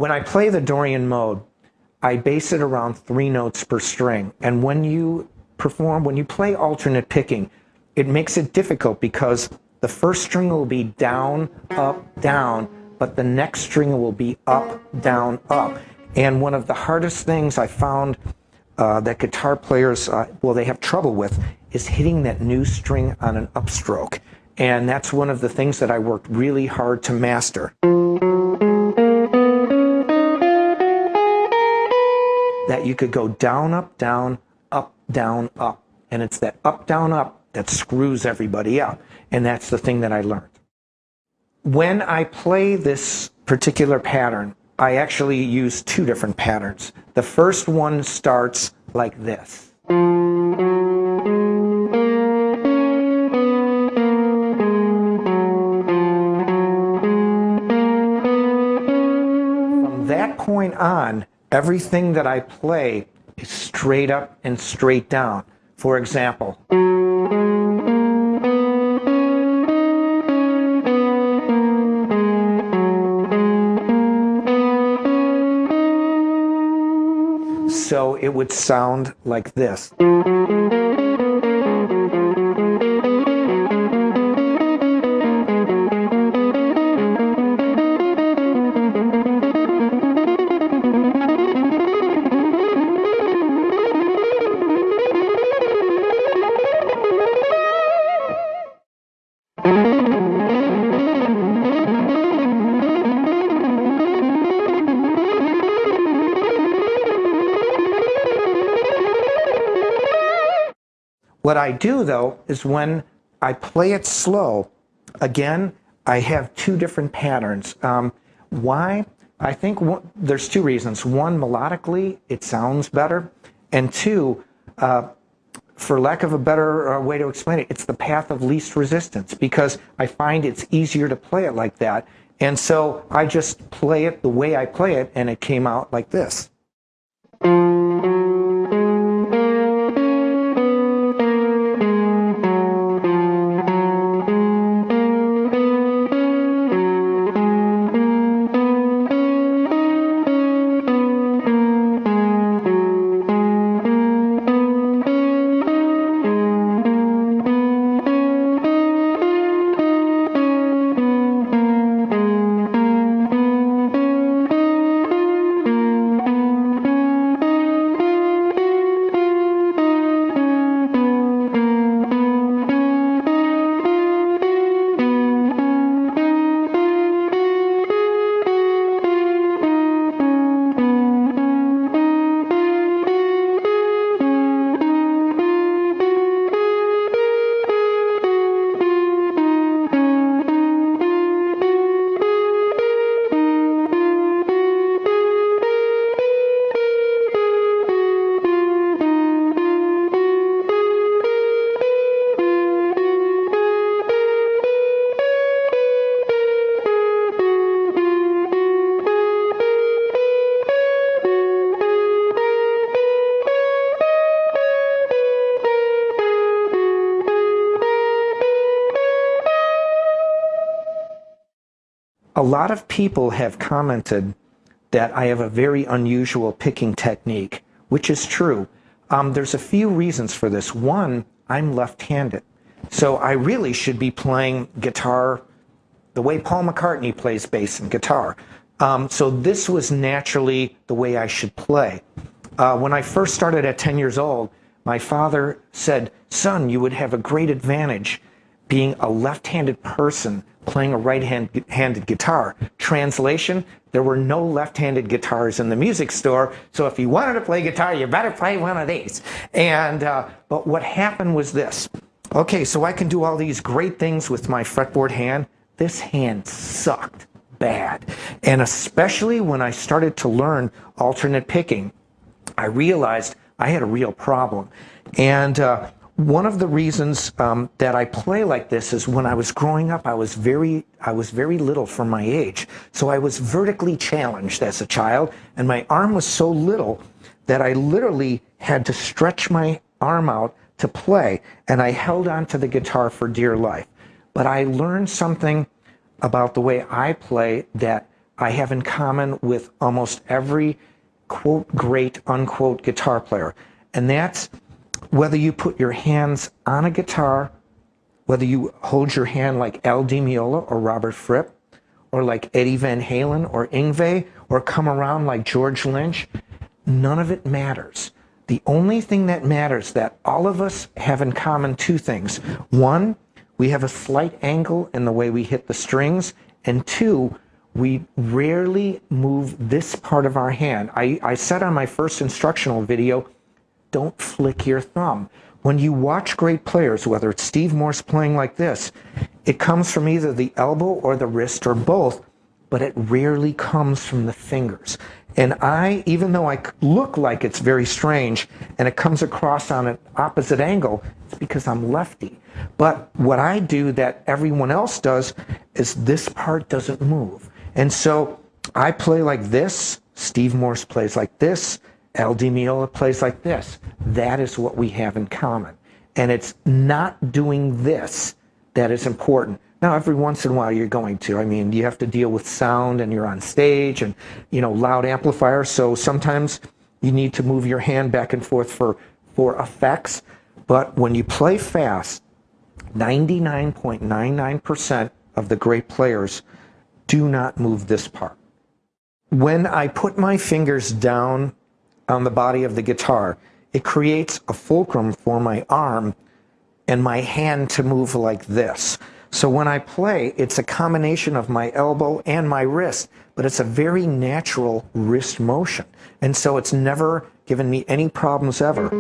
When I play the Dorian mode, I base it around 3 notes per string. And when you play alternate picking, it makes it difficult because the first string will be down, down, but the next string will be up, down, up. And one of the hardest things I found that guitar players, they have trouble with is hitting that new string on an upstroke. And that's one of the things that I worked really hard to master. That you could go down, up, down, up, down, up. And it's that up, down, up that screws everybody up. And that's the thing that I learned. When I play this particular pattern, I actually use 2 different patterns. The first one starts like this. From that point on, everything that I play is straight up and straight down. For example, so it would sound like this. What I do, though, is when I play it slow, again, I have 2 different patterns. Why? I think there's 2 reasons. One, melodically, it sounds better. And 2, for lack of a better way to explain it, it's the path of least resistance, because I find it's easier to play it like that. And so I just play it the way I play it, and it came out like this. A lot of people have commented that I have a very unusual picking technique, which is true. There's a few reasons for this. One, I'm left-handed, so I really should be playing guitar the way Paul McCartney plays bass and guitar. So this was naturally the way I should play. When I first started at 10 years old, my father said, "Son, you would have a great advantage being a left-handed person playing a right-handed guitar." Translation, there were no left-handed guitars in the music store, so if you wanted to play guitar, you better play one of these. And but what happened was this. Okay, so I can do all these great things with my fretboard hand. This hand sucked bad. And especially when I started to learn alternate picking, I realized I had a real problem. And one of the reasons that I play like this is when I was growing up, I was very little for my age. So I was vertically challenged as a child, and my arm was so little that I literally had to stretch my arm out to play, and I held on to the guitar for dear life. But I learned something about the way I play that I have in common with almost every quote great unquote guitar player. And that's whether you put your hands on a guitar, whether you hold your hand like Al Di Meola or Robert Fripp, or like Eddie Van Halen or Yngwie, or come around like George Lynch, none of it matters. The only thing that matters that all of us have in common two things. One, we have a slight angle in the way we hit the strings, and two, we rarely move this part of our hand. I said on my first instructional video, don't flick your thumb. When you watch great players, whether it's Steve Morse playing like this, it comes from either the elbow or the wrist or both, but it rarely comes from the fingers. And even though I look like it's very strange and it comes across on an opposite angle, it's because I'm lefty. But what I do that everyone else does is this part doesn't move. And so I play like this, Steve Morse plays like this, Al Di Meola plays like this. That is what we have in common. And it's not doing this that is important. Now, every once in a while you're going to. I mean, you have to deal with sound and you're on stage and, loud amplifiers. So sometimes you need to move your hand back and forth for effects. But when you play fast, 99.99% of the great players do not move this part. When I put my fingers down on the body of the guitar, it creates a fulcrum for my arm and my hand to move like this. So when I play, it's a combination of my elbow and my wrist, but it's a very natural wrist motion. And so it's never given me any problems ever.